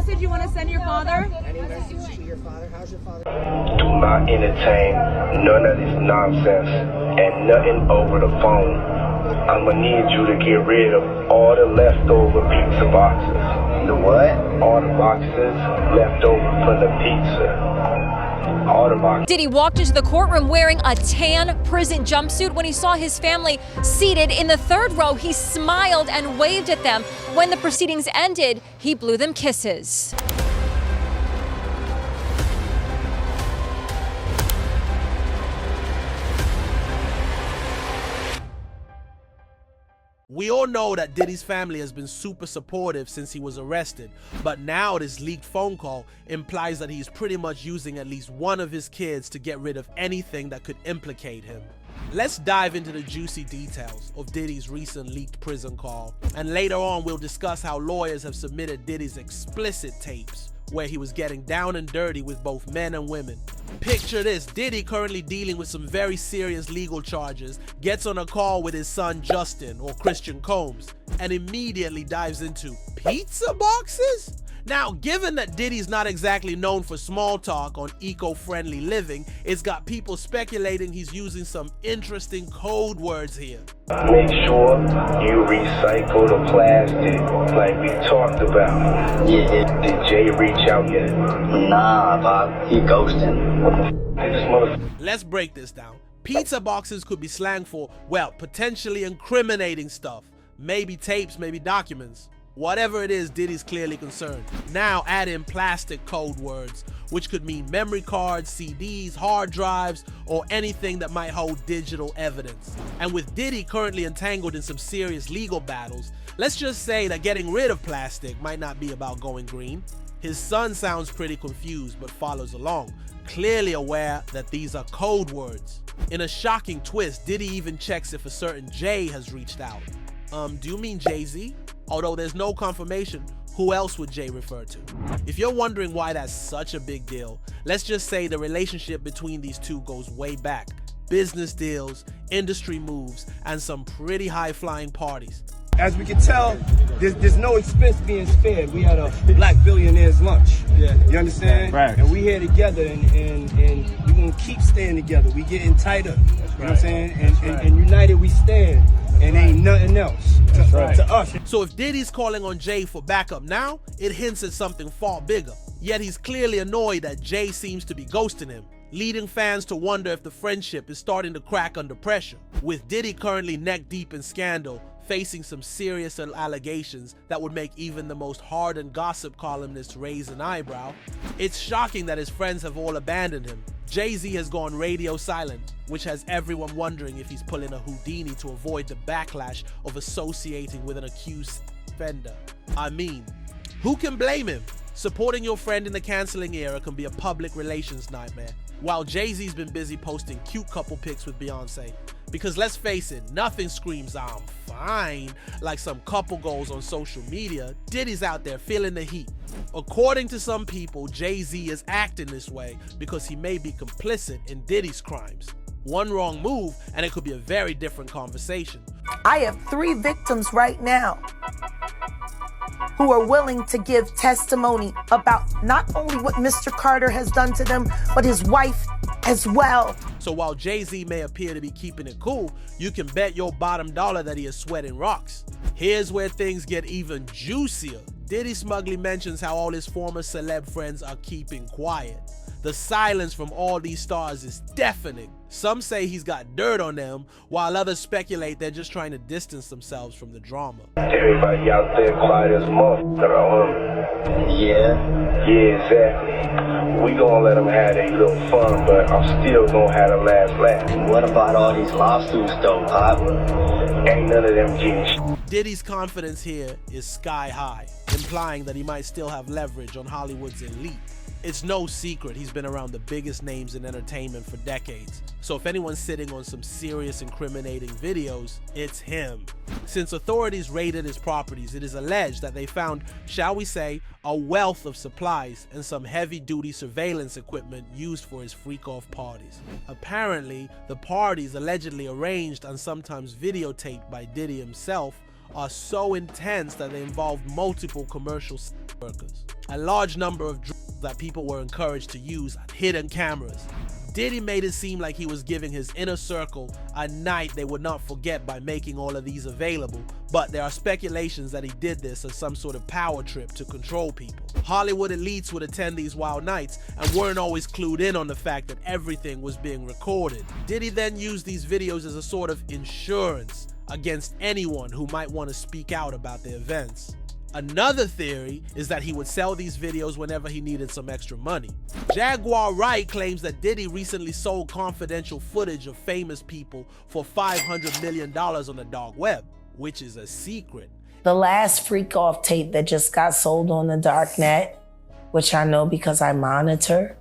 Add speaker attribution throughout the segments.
Speaker 1: message you want to send your father?
Speaker 2: Any message to your father? How's your father?
Speaker 3: Do not entertain none of this nonsense and nothing over the phone. I'm gonna need you to get rid of all the leftover pizza boxes.
Speaker 2: The what?
Speaker 3: All the boxes left over from the pizza. All the boxes.
Speaker 4: Diddy walked into the courtroom wearing a tan prison jumpsuit. When he saw his family seated in the third row, he smiled and waved at them. When the proceedings ended, he blew them kisses.
Speaker 5: We all know that Diddy's family has been super supportive since he was arrested, but now this leaked phone call implies that he's pretty much using at least one of his kids to get rid of anything that could implicate him. Let's dive into the juicy details of Diddy's recent leaked prison call, and later on we'll discuss how lawyers have submitted Diddy's explicit tapes where he was getting down and dirty with both men and women. Picture this: Diddy, currently dealing with some very serious legal charges, gets on a call with his son Justin, or Christian Combs, and immediately dives into pizza boxes? Now, given that Diddy's not exactly known for small talk on eco-friendly living, it's got people speculating he's using some interesting code words here.
Speaker 3: Make sure you recycle the plastic like we talked about.
Speaker 2: Yeah.
Speaker 3: Did Jay reach out yet?
Speaker 2: Nah, Bob. He ghosting.
Speaker 3: This motherfucker.
Speaker 5: Let's break this down. Pizza boxes could be slang for, well, potentially incriminating stuff. Maybe tapes, maybe documents. Whatever it is, Diddy's clearly concerned. Now add in plastic code words, which could mean memory cards, CDs, hard drives, or anything that might hold digital evidence. And with Diddy currently entangled in some serious legal battles, let's just say that getting rid of plastic might not be about going green. His son sounds pretty confused but follows along, clearly aware that these are code words. In a shocking twist, Diddy even checks if a certain Jay has reached out. Do you mean Jay-Z? Although there's no confirmation, who else would Jay refer to? If you're wondering why that's such a big deal, let's just say the relationship between these two goes way back. Business deals, industry moves, and some pretty high-flying parties.
Speaker 6: As we can tell, there's no expense being spared. We had a black billionaire's lunch. Yeah. You understand? Right. And we here together, and we're going to keep staying together. We getting tighter. You know what I'm saying? And united we stand. And ain't nothing else to us.
Speaker 5: So if Diddy's calling on Jay for backup now, it hints at something far bigger. Yet he's clearly annoyed that Jay seems to be ghosting him, leading fans to wonder if the friendship is starting to crack under pressure. With Diddy currently neck deep in scandal, facing some serious allegations that would make even the most hardened gossip columnists raise an eyebrow, it's shocking that his friends have all abandoned him. Jay-Z has gone radio silent, which has everyone wondering if he's pulling a Houdini to avoid the backlash of associating with an accused offender. I mean, who can blame him? Supporting your friend in the canceling era can be a public relations nightmare, while Jay-Z's been busy posting cute couple pics with Beyonce. Because let's face it, nothing screams "I'm fine" like some couple goals on social media. Diddy's out there feeling the heat. According to some people, Jay-Z is acting this way because he may be complicit in Diddy's crimes. One wrong move and it could be a very different conversation.
Speaker 7: I have 3 victims right now who are willing to give testimony about not only what Mr. Carter has done to them, but his wife as well.
Speaker 5: So while Jay-Z may appear to be keeping it cool, you can bet your bottom dollar that he is sweating rocks. Here's where things get even juicier. Diddy smugly mentions how all his former celeb friends are keeping quiet. The silence from all these stars is deafening. Some say he's got dirt on them, while others speculate they're just trying to distance themselves from the drama.
Speaker 3: Everybody out there quiet as a motherfucker around him. Yeah, exactly. We gonna let them have their little fun, but I'm still gonna have the last laugh.
Speaker 2: What about all these lawsuits, though, Pop?
Speaker 3: Ain't none of them getting
Speaker 5: Diddy's confidence here is sky high, implying that he might still have leverage on Hollywood's elite. It's no secret he's been around the biggest names in entertainment for decades, so if anyone's sitting on some serious incriminating videos, it's him. Since authorities raided his properties, it is alleged that they found, shall we say, a wealth of supplies and some heavy-duty surveillance equipment used for his freak-off parties. Apparently, the parties, allegedly arranged and sometimes videotaped by Diddy himself, are so intense that they involve multiple commercial workers. a large number of drugs that people were encouraged to use, and hidden cameras. Diddy made it seem like he was giving his inner circle a night they would not forget by making all of these available, but there are speculations that he did this as some sort of power trip to control people. Hollywood elites would attend these wild nights and weren't always clued in on the fact that everything was being recorded. Diddy then used these videos as a sort of insurance against anyone who might want to speak out about the events. Another theory is that he would sell these videos whenever he needed some extra money. Jaguar Wright claims that Diddy recently sold confidential footage of famous people for $500 million on the dark web, which is a secret.
Speaker 7: The last Freak Off tape that just got sold on the dark net, which I know because I monitor,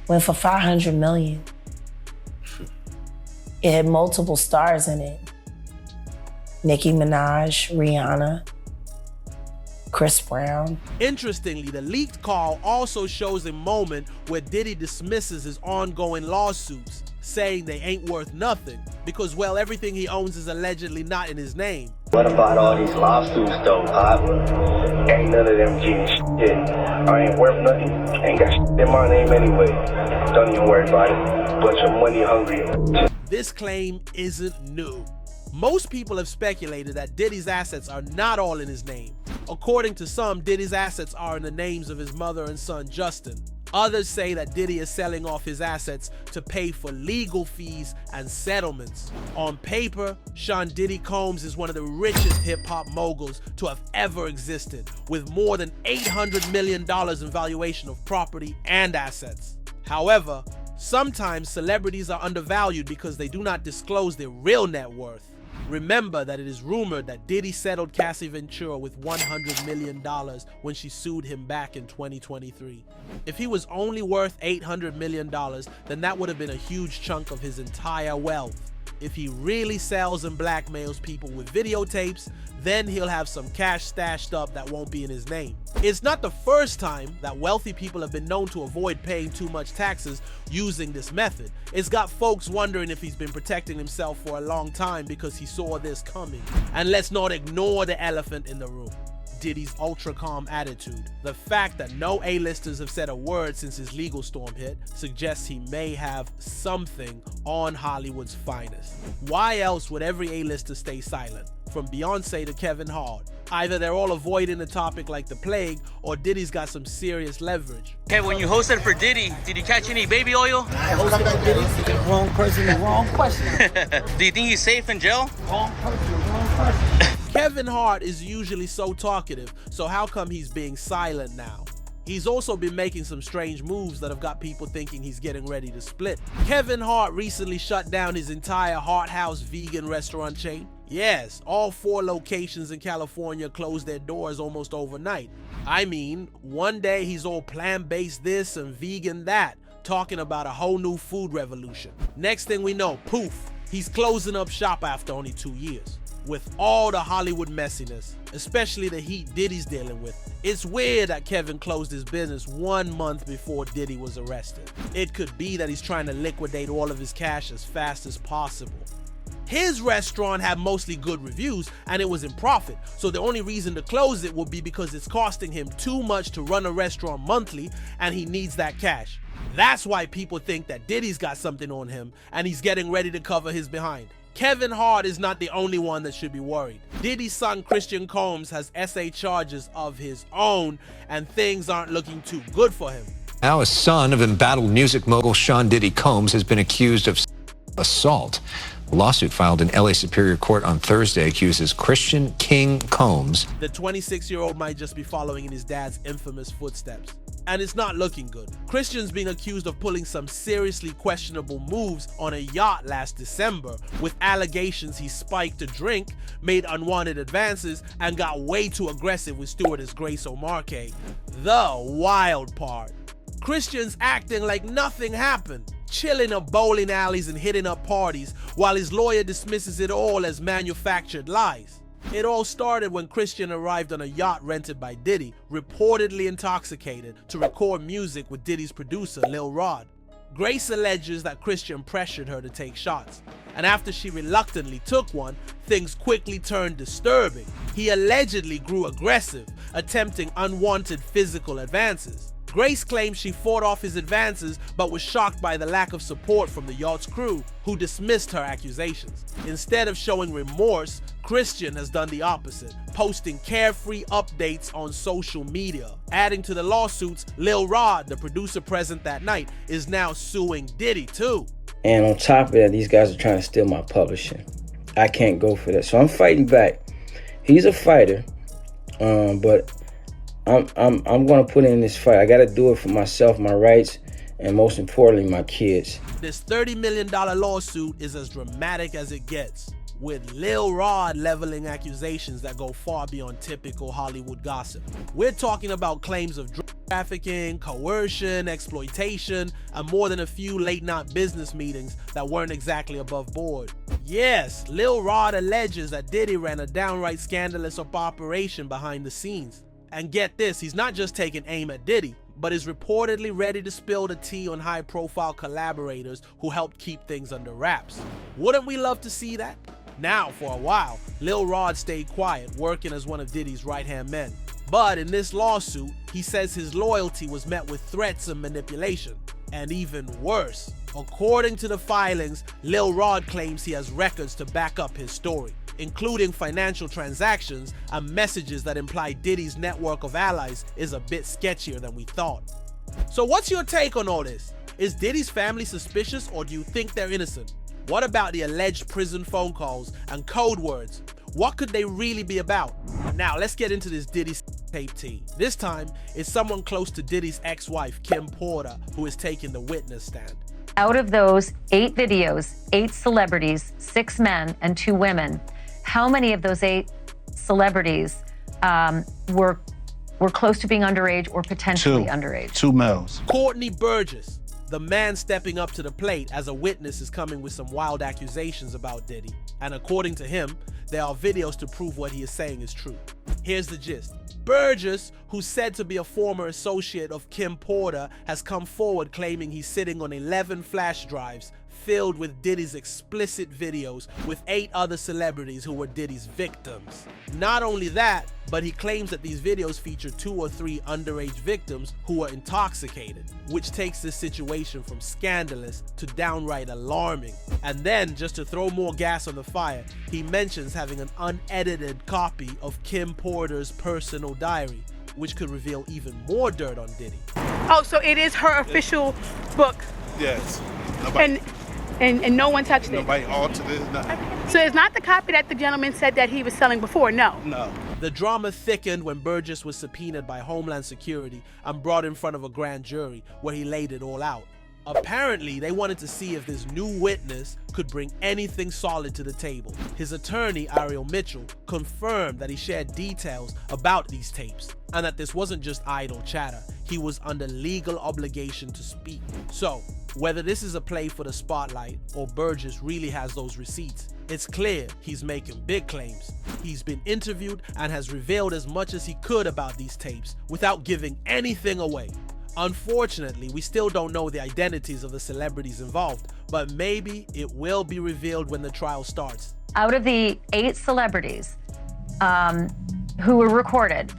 Speaker 7: went for $500 million. It had multiple stars in it. Nicki Minaj, Rihanna, Chris Brown.
Speaker 5: Interestingly, the leaked call also shows a moment where Diddy dismisses his ongoing lawsuits, saying they ain't worth nothing because, well, everything he owns is allegedly not in his name.
Speaker 2: What about all these lawsuits though, Pop?
Speaker 3: Ain't none of them getting shit. I ain't worth nothing. Ain't got shit in my name anyway. Don't even worry about it. Bunch of money hungry.
Speaker 5: This claim isn't new. Most people have speculated that Diddy's assets are not all in his name. According to some, Diddy's assets are in the names of his mother and son Justin. Others say that Diddy is selling off his assets to pay for legal fees and settlements. On paper, Sean Diddy Combs is one of the richest hip-hop moguls to have ever existed, with more than $800 million in valuation of property and assets. However, sometimes celebrities are undervalued because they do not disclose their real net worth. Remember that it is rumored that Diddy settled Cassie Ventura with $100 million when she sued him back in 2023. If he was only worth $800 million, then that would have been a huge chunk of his entire wealth. If he really sells and blackmails people with videotapes, then he'll have some cash stashed up that won't be in his name. It's not the first time that wealthy people have been known to avoid paying too much taxes using this method. It's got folks wondering if he's been protecting himself for a long time because he saw this coming. And let's not ignore the elephant in the room: Diddy's ultra calm attitude. The fact that no A-listers have said a word since his legal storm hit suggests he may have something on Hollywood's finest. Why else would every A-lister stay silent? From Beyonce to Kevin Hart. Either they're all avoiding the topic like the plague, or Diddy's got some serious leverage.
Speaker 1: Okay, when you hosted for Diddy, did you catch any baby oil?
Speaker 6: I hosted for Diddy. The wrong person, the wrong question.
Speaker 1: Do you think he's safe in jail?
Speaker 6: Wrong person, wrong question.
Speaker 5: Kevin Hart is usually so talkative, so how come he's being silent now? He's also been making some strange moves that have got people thinking he's getting ready to split. Kevin Hart recently shut down his entire Hart House vegan restaurant chain. Yes, all 4 locations in California closed their doors almost overnight. I mean, one day he's all plant-based this and vegan that, talking about a whole new food revolution. Next thing we know, poof, he's closing up shop after only 2 years. With all the Hollywood messiness, especially the heat Diddy's dealing with, it's weird that Kevin closed his business 1 month before Diddy was arrested. It could be that he's trying to liquidate all of his cash as fast as possible. His restaurant had mostly good reviews and it was in profit, so the only reason to close it would be because it's costing him too much to run a restaurant monthly and he needs that cash. That's why people think that Diddy's got something on him and he's getting ready to cover his behind. Kevin Hart is not the only one that should be worried. Diddy's son Christian Combs has SA charges of his own and things aren't looking too good for him.
Speaker 8: Now a son of embattled music mogul Sean Diddy Combs has been accused of assault. A lawsuit filed in LA Superior Court on Thursday accuses Christian King Combs.
Speaker 5: The 26-year-old might just be following in his dad's infamous footsteps. And it's not looking good. Christian's being accused of pulling some seriously questionable moves on a yacht last December, with allegations he spiked a drink, made unwanted advances, and got way too aggressive with stewardess Grace O'Marcaigh. The wild part: Christian's acting like nothing happened, chilling up bowling alleys and hitting up parties, while his lawyer dismisses it all as manufactured lies. It all started when Christian arrived on a yacht rented by Diddy, reportedly intoxicated, to record music with Diddy's producer, Lil Rod. Grace alleges that Christian pressured her to take shots, and after she reluctantly took one, things quickly turned disturbing. He allegedly grew aggressive, attempting unwanted physical advances. Grace claims she fought off his advances but was shocked by the lack of support from the yacht's crew, who dismissed her accusations. Instead of showing remorse, Christian has done the opposite, posting carefree updates on social media. Adding to the lawsuits, Lil Rod, the producer present that night, is now suing Diddy too.
Speaker 6: And on top of that, these guys are trying to steal my publishing. I can't go for that, so I'm fighting back. He's a fighter, but I'm gonna put in this fight. I gotta do it for myself, my rights, and most importantly, my kids.
Speaker 5: This $30 million lawsuit is as dramatic as it gets, with Lil Rod leveling accusations that go far beyond typical Hollywood gossip. We're talking about claims of drug trafficking, coercion, exploitation, and more than a few late-night business meetings that weren't exactly above board. Yes, Lil Rod alleges that Diddy ran a downright scandalous operation behind the scenes. And get this, he's not just taking aim at Diddy, but is reportedly ready to spill the tea on high-profile collaborators who helped keep things under wraps. Wouldn't we love to see that? Now, for a while, Lil Rod stayed quiet, working as one of Diddy's right-hand men. But in this lawsuit, he says his loyalty was met with threats and manipulation. And even worse, according to the filings, Lil Rod claims he has records to back up his story, including financial transactions and messages that imply Diddy's network of allies is a bit sketchier than we thought. So what's your take on all this? Is Diddy's family suspicious, or do you think they're innocent? What about the alleged prison phone calls and code words? What could they really be about? Now let's get into this Diddy tape tea. This time, it's someone close to Diddy's ex-wife, Kim Porter, who is taking the witness stand.
Speaker 9: Out of those 8 videos, 8 celebrities, 6 men and 2 women, how many of those 8 celebrities were close to being underage or potentially underage?
Speaker 10: 2 males.
Speaker 5: Courtney Burgess, the man stepping up to the plate as a witness, is coming with some wild accusations about Diddy. And according to him, there are videos to prove what he is saying is true. Here's the gist. Burgess, who's said to be a former associate of Kim Porter, has come forward claiming he's sitting on 11 flash drives filled with Diddy's explicit videos with 8 other celebrities who were Diddy's victims. Not only that, but he claims that these videos feature 2 or 3 underage victims who were intoxicated, which takes this situation from scandalous to downright alarming. And then, just to throw more gas on the fire, he mentions having an unedited copy of Kim Porter's personal diary, which could reveal even more dirt on Diddy.
Speaker 11: Oh, so it is her official book?
Speaker 10: Yes. Nobody,
Speaker 11: and no one touched it?
Speaker 10: Nobody altered it, nothing.
Speaker 11: So it's not the copy that the gentleman said that he was selling before, no?
Speaker 10: No.
Speaker 5: The drama thickened when Burgess was subpoenaed by Homeland Security and brought in front of a grand jury, where he laid it all out. Apparently, they wanted to see if this new witness could bring anything solid to the table. His attorney, Ariel Mitchell, confirmed that he shared details about these tapes and that this wasn't just idle chatter. He was under legal obligation to speak. So, whether this is a play for the spotlight or Burgess really has those receipts, it's clear he's making big claims. He's been interviewed and has revealed as much as he could about these tapes without giving anything away. Unfortunately, we still don't know the identities of the celebrities involved, but maybe it will be revealed when the trial starts.
Speaker 9: Out of the 8 celebrities who were recorded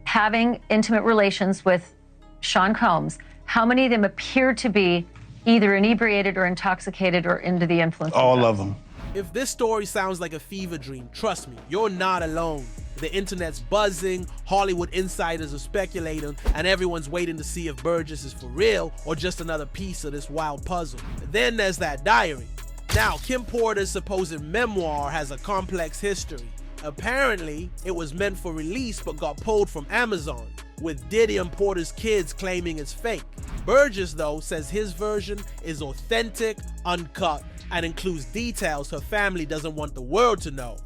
Speaker 9: having intimate relations with Sean Combs, how many of them appeared to be either inebriated or intoxicated or under the influence?
Speaker 10: All of them.
Speaker 5: If this story sounds like a fever dream, trust me, you're not alone. The internet's buzzing, Hollywood insiders are speculating, and everyone's waiting to see if Burgess is for real or just another piece of this wild puzzle. Then there's that diary. Now, Kim Porter's supposed memoir has a complex history. Apparently, it was meant for release but got pulled from Amazon, with Diddy and Porter's kids claiming it's fake. Burgess, though, says his version is authentic, uncut, and includes details her family doesn't want the world to know.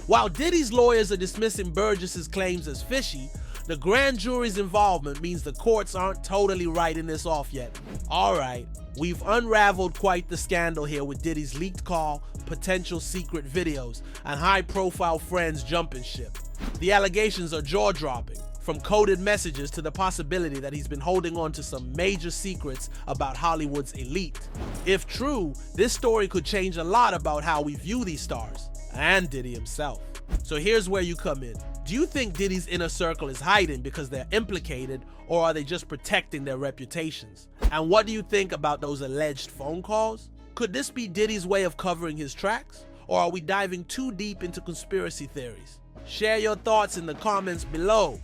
Speaker 5: While Diddy's lawyers are dismissing Burgess's claims as fishy, the grand jury's involvement means the courts aren't totally writing this off yet. Alright, we've unraveled quite the scandal here with Diddy's leaked call, potential secret videos, and high-profile friends jumping ship. The allegations are jaw-dropping. From from coded messages to the possibility that he's been holding on to some major secrets about Hollywood's elite. If true, this story could change a lot about how we view these stars, and Diddy himself. So here's where you come in. Do you think Diddy's inner circle is hiding because they're implicated, or are they just protecting their reputations? And what do you think about those alleged phone calls? Could this be Diddy's way of covering his tracks? Or are we diving too deep into conspiracy theories? Share your thoughts in the comments below.